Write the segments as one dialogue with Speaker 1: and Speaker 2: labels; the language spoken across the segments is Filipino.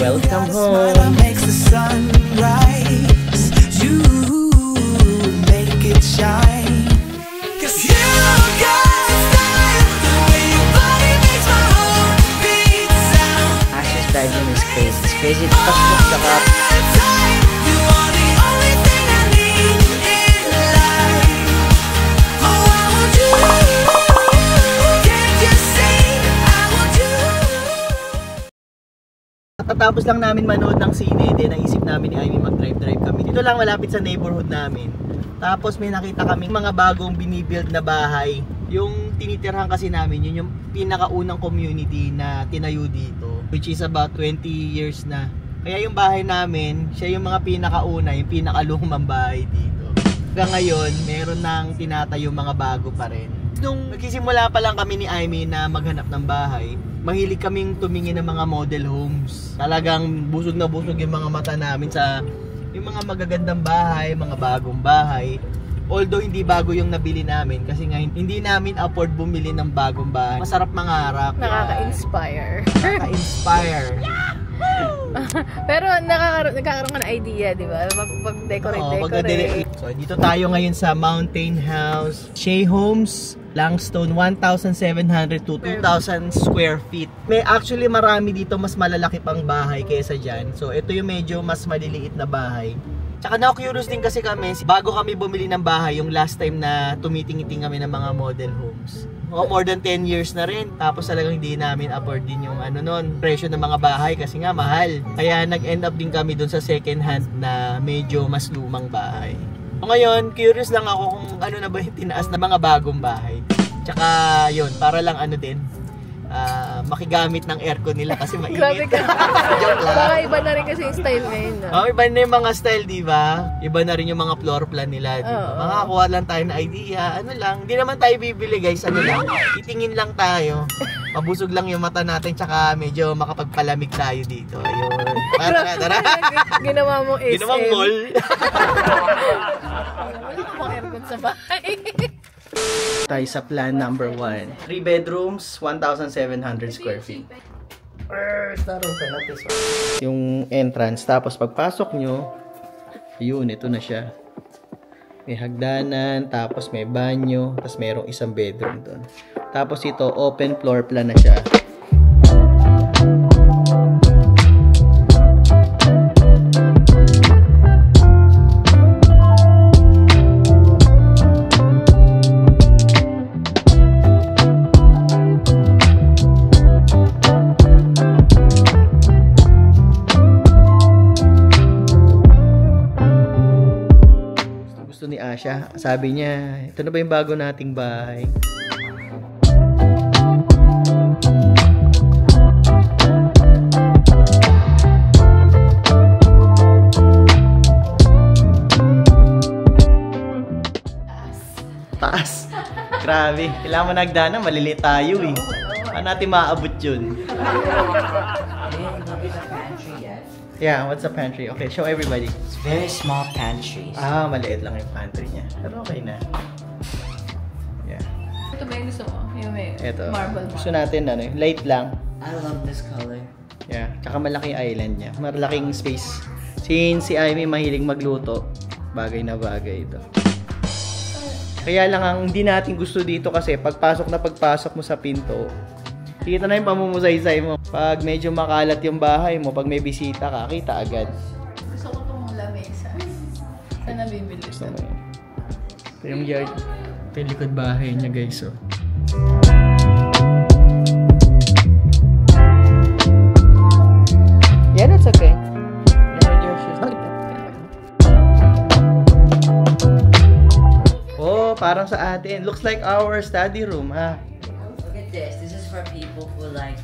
Speaker 1: Welcome home.
Speaker 2: Makes the sun rise. You make it shine. 'Cause you got style. The way your body makes my heart beat sound.
Speaker 1: Ash's bedroom is crazy. It's crazy. Tapos mo sa kap.
Speaker 2: You are the only thing I need in life. Oh, I want you. Can't you see? I want you.
Speaker 3: Tatapos lang namin manood ng sine, then naisip namin ni Amy mag-drive kami. Dito lang malapit sa neighborhood namin. Tapos may nakita kaming mga bagong binibuild na bahay. Yung tinitirhan kasi namin, yun yung pinakaunang community na tinayo dito, which is about 20 years na. Kaya yung bahay namin, siya yung mga pinakauna, yung pinakalumang bahay dito. Hanggang ngayon, meron nang tinatayo mga bago pa rin. Nung nagsisimula pa lang kami ni Amy na maghanap ng bahay, mahilig kaming tumingin ng mga model homes. Talagang busog na busog yung mga mata namin sa yung mga magagandang bahay, mga bagong bahay. Although hindi bago yung nabili namin kasi nga hindi namin afford bumili ng bagong bahay. Masarap mangarap.
Speaker 4: Nakaka-inspire.
Speaker 3: Nakaka-inspire.
Speaker 4: Pero nagkakaroon ka ng idea, di ba? Pag-decorate.
Speaker 3: So, dito tayo ngayon sa Mountain House, Shea Homes, Langstone, 1,700 to 2,000 square feet. May actually marami dito mas malalaki pang bahay kaysa dyan. So, ito yung medyo mas maliliit na bahay. Tsaka na-curious din kasi kami, bago kami bumili ng bahay, yung last time na tumiting-iting kami ng mga model homes. More than 10 years na rin. Tapos talagang hindi namin afford din yung presyo ng mga bahay kasi nga mahal. Kaya nag-end up din kami dun sa second hand na medyo mas lumang bahay. So ngayon, curious lang ako kung ano na ba yung tinaas na mga bagong bahay. Tsaka yun, para lang makigamit ng aircon nila kasi mainit.
Speaker 4: Grabe ka.
Speaker 3: Joke lang.
Speaker 4: Baka iba na rin kasi yung style ngayon.
Speaker 3: Iba na yung mga style, di ba? Iba na rin yung mga floor plan nila, di ba? Makakuha lang tayo ng idea. Hindi naman tayo bibili, guys. Titingin lang tayo. Mabusog lang yung mata natin, tsaka medyo makapagpalamig tayo dito. Ayun. Tara.
Speaker 4: Ginawa mong SM.
Speaker 3: Ginawang mall.
Speaker 4: Wala ka bang aircon sa bahay?
Speaker 3: Tayo sa plan number 1. 3 bedrooms, 1,700 square feet. Yung entrance, tapos pagpasok nyo, yun, ito na siya. May hagdanan, tapos may banyo, tapos mayroong isang bedroom doon. Tapos ito, open floor plan na siya. Ni Asha, sabi niya, ito na ba yung bago nating bahay? Taas. Grabe. Kailangan mo nagdana, maliliit tayo eh. Paano natin maaabot yun? Yeah, what's the pantry? Okay, show everybody.
Speaker 1: It's very small pantries.
Speaker 3: Maliit lang yung pantry niya. Pero okay na. Yeah.
Speaker 4: Ito ba yung gusto mo? Yung may marble.
Speaker 3: Gusto natin, light lang.
Speaker 1: I love this color.
Speaker 3: Yeah, tsaka malaking island niya. Malaking space. Since si Amy mahilig magluto, bagay na bagay ito. Kaya lang ang hindi natin gusto dito kasi pagpasok mo sa pinto, kita na yung pamumusaysay mo. Pag medyo makalat yung bahay mo, pag may bisita ka, kita agad.
Speaker 4: Gusto ko itong lamesa. Saan nabibili?
Speaker 3: Gusto mo yun. Ito yung yard. Ito yung likod bahay niya, guys. Oh. Yeah, that's okay. Oh, parang sa atin. Looks like our study room, ha?
Speaker 1: Look at this. This is for people who like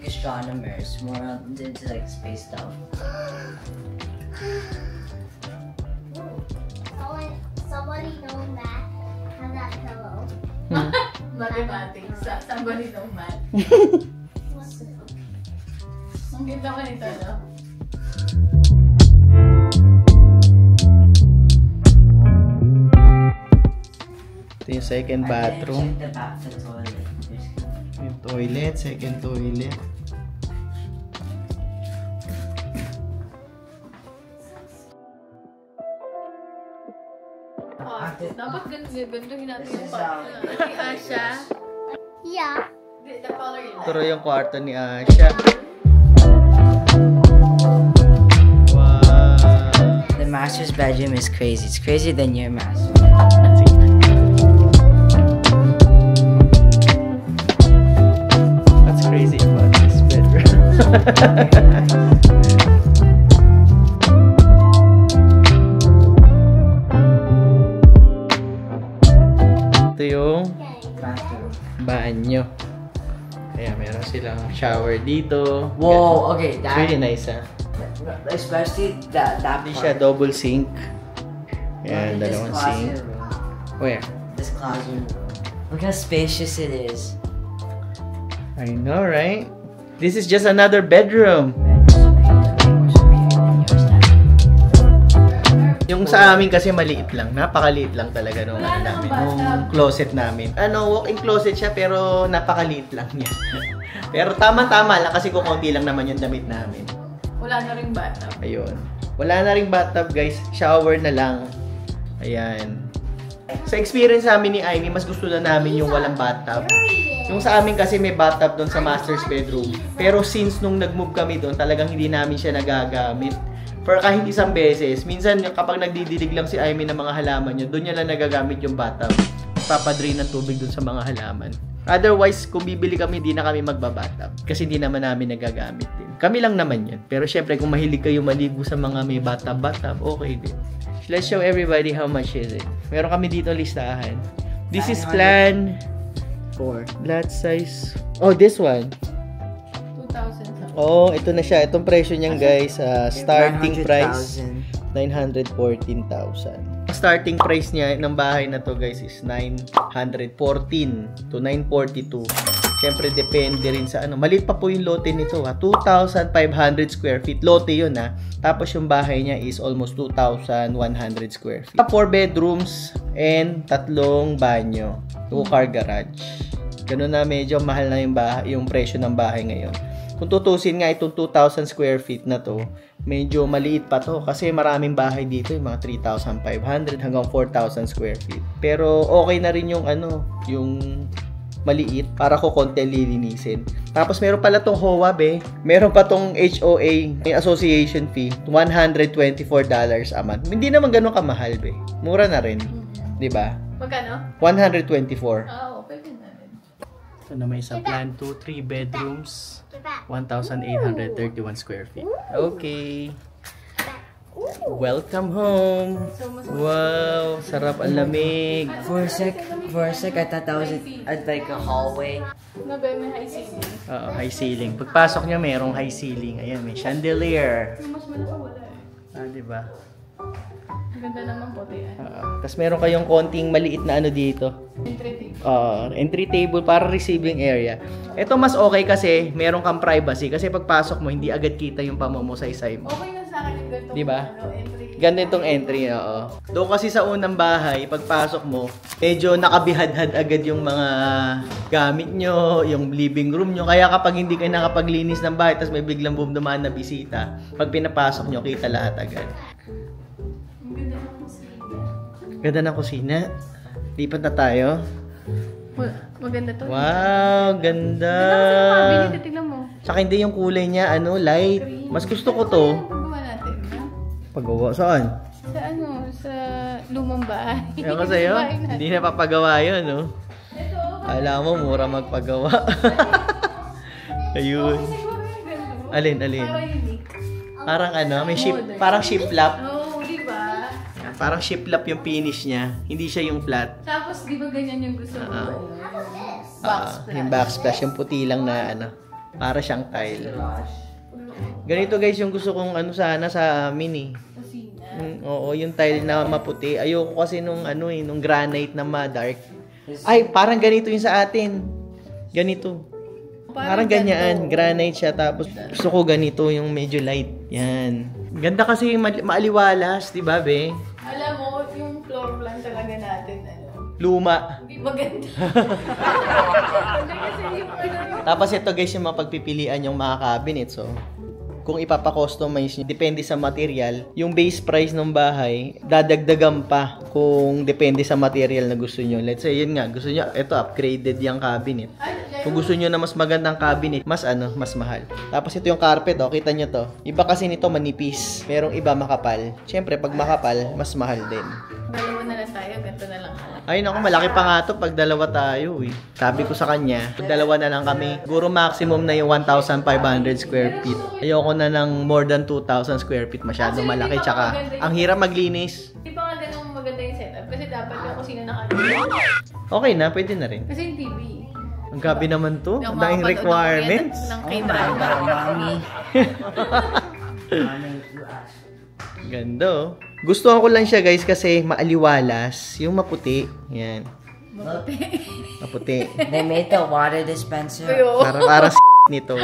Speaker 1: astronomers, more into like space stuff.
Speaker 5: Somebody know math. Have that pillow.
Speaker 4: Mathematics. Somebody know math. Ang ganda ka nito, no?
Speaker 3: Ito yung second bathroom.
Speaker 1: Check the toilet.
Speaker 3: Yung toilet, second toilet.
Speaker 4: Dapat ganito natin yung kwarto. Ate Asha.
Speaker 5: Yeah.
Speaker 4: The color yun.
Speaker 3: Ito rin yung kwarto ni Asha. Wow.
Speaker 1: The master's bedroom is crazy. It's crazier than your master.
Speaker 3: That's crazy about this bedroom. Ito yung
Speaker 1: Bathroom.
Speaker 3: banyo. Kaya meron silang shower dito.
Speaker 1: Whoa, okay,
Speaker 3: It's
Speaker 1: that
Speaker 3: really nice, ha?
Speaker 1: especially that
Speaker 3: Hindi
Speaker 1: part.
Speaker 3: siya double sink.
Speaker 1: Look
Speaker 3: Ayan,
Speaker 1: at this
Speaker 3: dalawang
Speaker 1: closet
Speaker 3: sink.
Speaker 1: room.
Speaker 3: Where?
Speaker 1: This closet room. Look how spacious it is.
Speaker 3: I know, right? This is just another bedroom. Yung sa amin kasi maliit lang. Napakaliit lang talaga nung ano namin. Nung closet namin. Walk-in closet siya pero napakaliit lang niya. Pero tama-tama lang kasi kukunti lang naman yung damit namin.
Speaker 4: Wala na ring bathtub.
Speaker 3: Ayun. Wala na ring bathtub, guys. Shower na lang. Ayan. Sa experience namin ni Amy, mas gusto na namin yung walang bathtub. Yung sa amin kasi may bathtub doon sa master's bedroom. Pero since nung nag-move kami doon, talagang hindi namin siya nagagamit. For kahit isang beses, minsan kapag nagdidilig lang si Amy ng mga halaman niya, doon niya lang nagagamit yung bathtub. Papadrain ng tubig doon sa mga halaman. Otherwise, kung bibili kami, hindi na kami magbabathtub. Kasi hindi naman namin nagagamit din. Kami lang naman yun. Pero syempre, kung mahilig kayo maligo sa mga may bathtub, okay din. Let's show everybody how much is it. Meron kami dito listahan. This is plan
Speaker 1: 4.
Speaker 3: flat size. Oh, this one.
Speaker 4: 2,000.
Speaker 3: Oh, ito na siya. Itong presyo niyan, guys. Starting price 914,000. Starting price niya ng bahay na to, guys, is 914 to 942. Siyempre, depende rin sa ano. Maliit pa po yung lote nito, ha. 2,500 square feet. Lote yun, ha. Tapos yung bahay niya is almost 2,100 square feet. 4 bedrooms and 3 banyo. 2-car garage. Ganun na, medyo mahal na yung presyo ng bahay ngayon. Kung tutusin nga itong 2,000 square feet na to, medyo maliit pa to kasi maraming bahay dito, yung mga 3,500 hanggang 4,000 square feet. Pero okay na rin yung yung maliit para ko konti lilinisin. Tapos meron pala tong HOA, be. Meron pa tong HOA, may association fee, $124 a month. Hindi naman ganun kamahal, be. Mura na rin. 'Di ba?
Speaker 4: Magkano?
Speaker 3: 124.
Speaker 4: Okay din na rin.
Speaker 3: So na may isang plan, 2-3 bedrooms, 1,831 square feet. Okay. Welcome home. Wow, sarap ang lamig.
Speaker 1: For a sec, I thought that was like a hallway.
Speaker 4: Nabe, may high ceiling.
Speaker 3: Oo, high ceiling. Pagpasok niya, merong high ceiling. Ayan, may chandelier.
Speaker 4: Yung mas malaki wala eh.
Speaker 3: Diba?
Speaker 4: Ang ganda naman po, tiyan.
Speaker 3: Tapos meron kayong konting maliit na ano dito.
Speaker 4: Entry table.
Speaker 3: Entry table para receiving area. Ito mas okay kasi meron kang privacy. Kasi pagpasok mo, hindi agad kita yung pamo mo sa isay mo.
Speaker 4: Okay na sa akin yung ganito.
Speaker 3: Diba?
Speaker 4: Entry.
Speaker 3: Ganda itong entry, oo. Doon kasi sa unang bahay, pagpasok mo, medyo nakabihadhad agad yung mga gamit nyo, yung living room nyo. Kaya kapag hindi kayo nakapaglinis ng bahay, tapos may biglang dumaan na bisita, pag pinapasok nyo, kita lahat agad.
Speaker 4: Ang ganda ng kusina.
Speaker 3: Ganda ng kusina. Lipat na tayo.
Speaker 4: Maganda to.
Speaker 3: Wow, ganda.
Speaker 4: Ganda kasi yung cabinet, tignan mo.
Speaker 3: Tsaka hindi yung kulay niya, light. Mas gusto ko to.
Speaker 4: Pagawa natin, ha?
Speaker 3: Paggawa, saan?
Speaker 4: Sa sa lumang bahay.
Speaker 3: Ewan ko sa'yo,
Speaker 4: Bahay natin.
Speaker 3: hindi na papagawa yun, no?
Speaker 4: Ito.
Speaker 3: Alam mo, mura magpagawa. Ayun.
Speaker 4: Siguro yung ganito.
Speaker 3: Alin?
Speaker 4: Parang unique.
Speaker 3: Parang may
Speaker 4: Modern.
Speaker 3: parang shiplap.
Speaker 4: Oo, di ba?
Speaker 3: Parang shiplap yung finish niya. Hindi siya yung flat.
Speaker 4: Tapos, di ba ganyan yung gusto mo?
Speaker 3: Yung backsplash, yung puti lang na para siyang tile. Ganito guys yung gusto kong sana sa amin eh.
Speaker 4: Kusina.
Speaker 3: Oo, yung tile na maputi. Ayoko kasi nung nung granite na ma-dark. Ay, parang ganito yung sa atin. Ganito. Parang ganyan, granite siya. Tapos gusto ko ganito yung medyo light. Yan. Ganda kasi maaliwalas, di ba, be?
Speaker 4: Alam mo, yung floor plan talaga natin,
Speaker 3: Luma.
Speaker 4: hindi maganda. Hindi kasi yung
Speaker 3: Tapos ito guys yung mapagpipilian yung mga cabinet. So, kung ipapa-customize nyo, depende sa material, yung base price ng bahay, dadagdagan pa kung depende sa material na gusto nyo. Let's say, yun nga, gusto nyo, ito, upgraded yung cabinet. Kung gusto nyo na mas magandang cabinet, mas mahal. Tapos ito yung carpet, kita nyo to. Iba kasi nito manipis, merong iba makapal. Siyempre, pag makapal, mas mahal din.
Speaker 4: Dalawa na lang tayo, ganito na lang.
Speaker 3: Ay naku, malaki pa nga to pag dalawa tayo eh. Sabi ko sa kanya, pag dalawa na lang kami, siguro maximum na yung 1,500 square feet. Ayoko na ng more than 2,000 square feet. Masyadong malaki, tsaka ang hirap maglinis.
Speaker 4: Di ba nga ganun maganda yung setup? Kasi dapat yung kusina naka
Speaker 3: Okay na, pwede na rin.
Speaker 4: Kasi yung TV.
Speaker 3: Ang gabi naman to.
Speaker 4: Yung
Speaker 3: Ang
Speaker 4: mga
Speaker 3: daming requirements.
Speaker 4: Ng K-drama.
Speaker 1: Mommy. Mommy, you ask.
Speaker 3: Ganda oh. Gusto ko lang siya guys kasi maaliwalas. Yung maputi. Yan. Maputi.
Speaker 1: They made the water dispenser.
Speaker 4: Ayo.
Speaker 3: Para nito.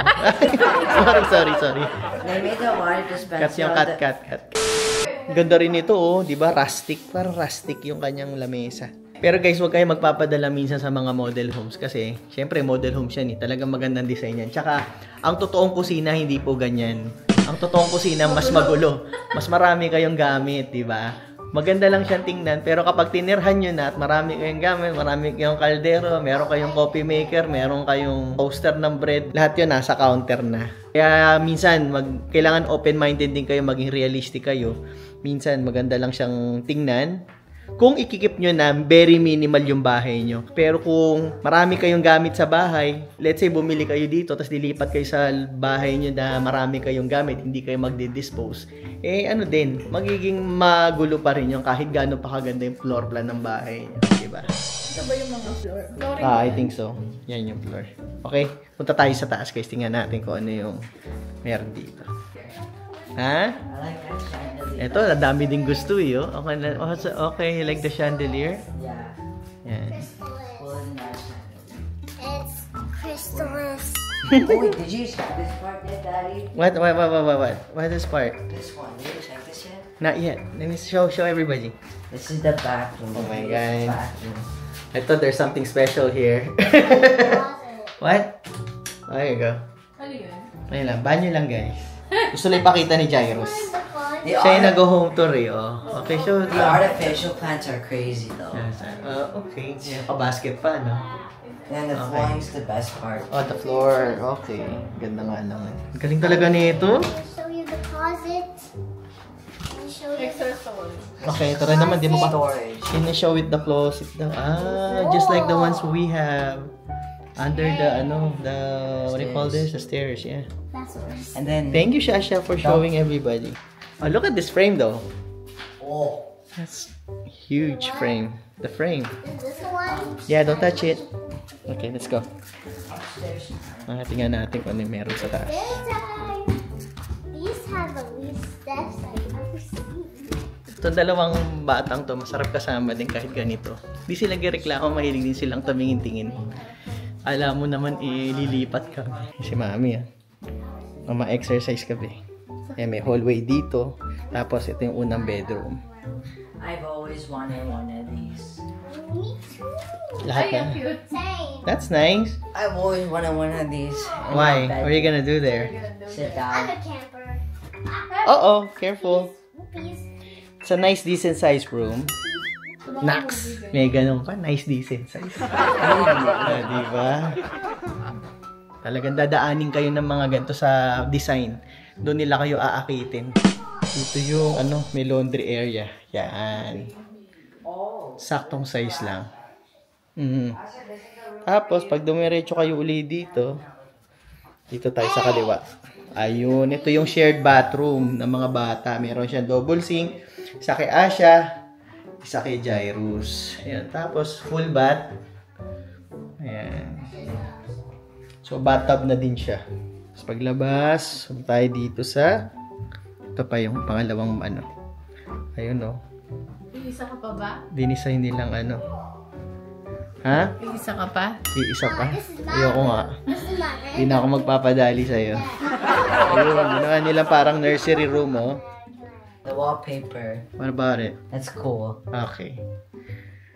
Speaker 3: sorry.
Speaker 1: They made the water dispenser.
Speaker 3: Cut yung cut. Ganda rin ito oh. Diba? Rustic. Parang rustic yung kanyang lamesa. Pero guys, huwag kayo magpapadala minsan sa mga model homes kasi syempre model homes yan eh. Talagang magandang design yan. Tsaka, ang totoong kusina hindi po ganyan. Ang totoong kusina mas magulo. Mas marami kayong gamit, di ba? Maganda lang siyang tingnan, pero kapag tinirhan nyo na at marami kayong gamit, marami kayong kaldero, meron kayong coffee maker, meron kayong toaster ng bread, lahat yun nasa counter na. Kaya minsan, kailangan open-minded din kayo, maging realistic kayo. Minsan, maganda lang siyang tingnan. Kung ikikip nyo na, very minimal yung bahay nyo. Pero kung marami kayong gamit sa bahay, let's say bumili kayo dito, tapos dilipat kayo sa bahay nyo na marami kayong gamit, hindi kayo magdi-dispose, ano din, magiging magulo pa rin yung kahit gaano pa kaganda yung floor plan ng bahay nyo. Diba?
Speaker 4: Ito ba yung mga floor? Flooring
Speaker 3: I think so. Yan yung floor. Okay, punta tayo sa taas guys. Tingnan natin kung ano yung meron dito. Ha?
Speaker 1: I like that chandelier.
Speaker 3: Ito, dami din gusto eh. Oh. Okay, you like the chandelier?
Speaker 1: Yeah.
Speaker 3: Yan.
Speaker 1: Full in that chandelier.
Speaker 5: It's crystalline.
Speaker 1: Oh, wait, did you check this part yet, Daddy?
Speaker 3: What? What is part?
Speaker 1: This one. Did you check this yet?
Speaker 3: Not yet. Let me show everybody.
Speaker 1: This is the bathroom.
Speaker 3: Oh my
Speaker 1: This
Speaker 3: God.
Speaker 1: bathroom.
Speaker 3: I thought there's something special here. What? There you go.
Speaker 4: Ano yun?
Speaker 3: Ayun lang. Banyo lang guys. Gusto lang ipakita ni Jairus.
Speaker 1: The,
Speaker 3: Siya yung
Speaker 1: arti-
Speaker 3: nag-home tour eh. Oh. Okay, show it
Speaker 1: the
Speaker 3: lang.
Speaker 1: artificial plants are crazy though.
Speaker 3: Yes, okay. Yeah, pa-basket pa, no?
Speaker 1: And the
Speaker 3: Okay.
Speaker 1: flooring's the best part.
Speaker 3: Oh, the floor. Okay. Ganda nga naman. Galing talaga nito.
Speaker 5: Show you the closet. I'll show you
Speaker 4: Extra stall.
Speaker 3: Okay, ito rin naman. Di mo pa...
Speaker 1: Storage.
Speaker 3: Can you show it the closet daw? Just like the ones we have. Under the, what do you call this? The stairs, yeah.
Speaker 5: That's worse.
Speaker 1: And then
Speaker 3: Thank you, Shasha, for showing everybody. Oh, look at this frame, though.
Speaker 1: oh,
Speaker 3: That's huge frame. The frame.
Speaker 5: Is this the one?
Speaker 3: Yeah, don't touch it. Okay, let's go.
Speaker 1: upstairs.
Speaker 3: Tingnan natin kung ano yung meron sa taas.
Speaker 5: This time. These have the least steps I've ever seen.
Speaker 3: Itong dalawang batang to, masarap kasama din kahit ganito. Di sila gireklamo, mahilig din silang tumingin-tingin. Alam mo naman, ililipat kami. Si Mami, ma-exercise kami. May hallway dito. Tapos, ito yung unang bedroom.
Speaker 1: I've always wanted one of these.
Speaker 5: Me too.
Speaker 3: Lahat
Speaker 4: Ay,
Speaker 3: na.
Speaker 4: ang cute.
Speaker 5: Same.
Speaker 3: That's nice.
Speaker 1: I've always wanted one of these. in
Speaker 3: Why?
Speaker 1: my bed.
Speaker 3: What are you gonna do there?
Speaker 1: Sit
Speaker 5: I'm
Speaker 1: down.
Speaker 5: a camper.
Speaker 3: Uh-oh, careful.
Speaker 5: Whoopies.
Speaker 3: It's a nice, decent size room. Nax! May ganun pa. Nice, decent size. Diba? Talagang dadaanin kayo ng mga ganito sa design. Doon nila kayo aakitin. Dito yung, may laundry area. Yan. Saktong size lang. Tapos, pag dumiretso kayo uli dito, dito tayo sa kaliwa. Ayun, ito yung shared bathroom ng mga bata. Meron siyang double sink. Isa kay Asha, isa kay Jairus. Ayan, tapos full bath. Ayan. So, bathtub na din siya. Tapos paglabas, tayo dito sa, ito pa yung pangalawang Ayun, no.
Speaker 4: Isa ka pa ba?
Speaker 3: Dinisign nilang Ha?
Speaker 4: Isa ka pa?
Speaker 3: Iisa pa.
Speaker 5: This is mine.
Speaker 3: Ayoko nga.
Speaker 5: This is my
Speaker 3: Hindi na ako magpapadali sa'yo. Ayun, ginawa nila parang nursery room, oh.
Speaker 1: The wallpaper.
Speaker 3: What about it?
Speaker 1: That's cool.
Speaker 3: Okay.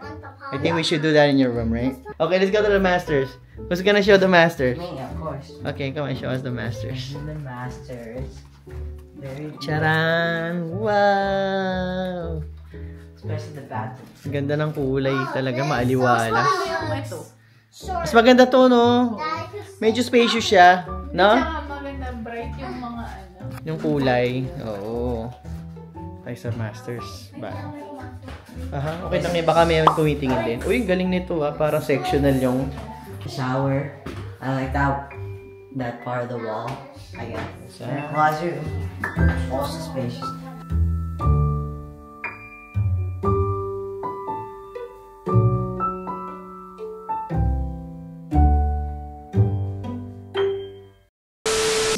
Speaker 5: on the
Speaker 3: I think we should do that in your room, right? Okay, let's go to the masters. Who's gonna show the masters?
Speaker 1: Me, of course.
Speaker 3: Okay, come on, show us the
Speaker 1: This
Speaker 3: masters.
Speaker 1: is the masters. Very cool.
Speaker 3: Charan! Wow!
Speaker 1: Especially the bathroom.
Speaker 3: Ganda ng kulay talaga, maaliwala.
Speaker 4: Ano yung ito?
Speaker 5: Short.
Speaker 3: Mas maganda to, no?
Speaker 5: That is
Speaker 3: Medyo spacious siya, no?
Speaker 4: Tsaka maganda bright yung mga ano.
Speaker 3: Yung kulay. Oo. Ay, sa masters. Ba? Aha, okay lang. Baka may tumitingin din. Uy, galing nito ah. Parang sectional yung...
Speaker 1: Shower. I like that part of the wall. I guess.
Speaker 3: So,
Speaker 1: Closet. Also spacious.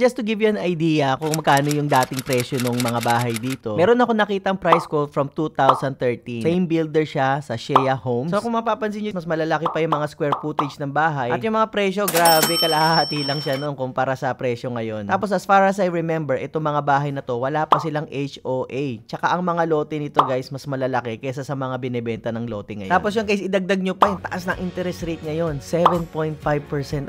Speaker 3: just to give you an idea kung magkano yung dating presyo ng mga bahay dito, meron ako nakitang price quote from 2013. Same builder siya sa Shea Homes. So kung mapapansin nyo, mas malalaki pa yung mga square footage ng bahay. At yung mga presyo, grabe, kalahati lang siya noon kumpara sa presyo ngayon. Tapos as far as I remember, itong mga bahay na to, wala pa silang HOA. Tsaka ang mga lote nito guys, mas malalaki kaysa sa mga binibenta ng lote ngayon. Tapos yung guys, idagdag nyo pa yung taas ng interest rate ngayon. 7.5%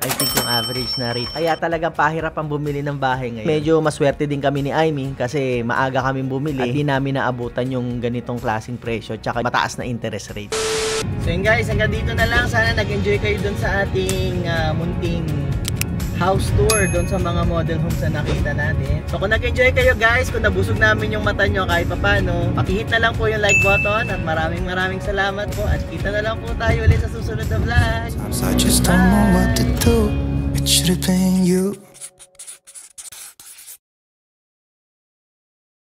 Speaker 3: I think yung average na rate. Kaya talagang pahirap ang bumili ng bahay ngayon. Medyo maswerte din kami ni Aimee kasi maaga kaming bumili at di namin naabutan yung ganitong klaseng presyo tsaka mataas na interest rate. So yun guys, hanggang dito na lang. Sana nag-enjoy kayo dun sa ating munting house tour dun sa mga model homes na nakita natin. So kung nag-enjoy kayo guys, kung nabusog namin yung mata nyo kahit papano, pakihit na lang po yung like button at maraming salamat po at kita na lang po tayo ulit sa susunod na vlog.
Speaker 2: I just don't know what to do. It should have been you.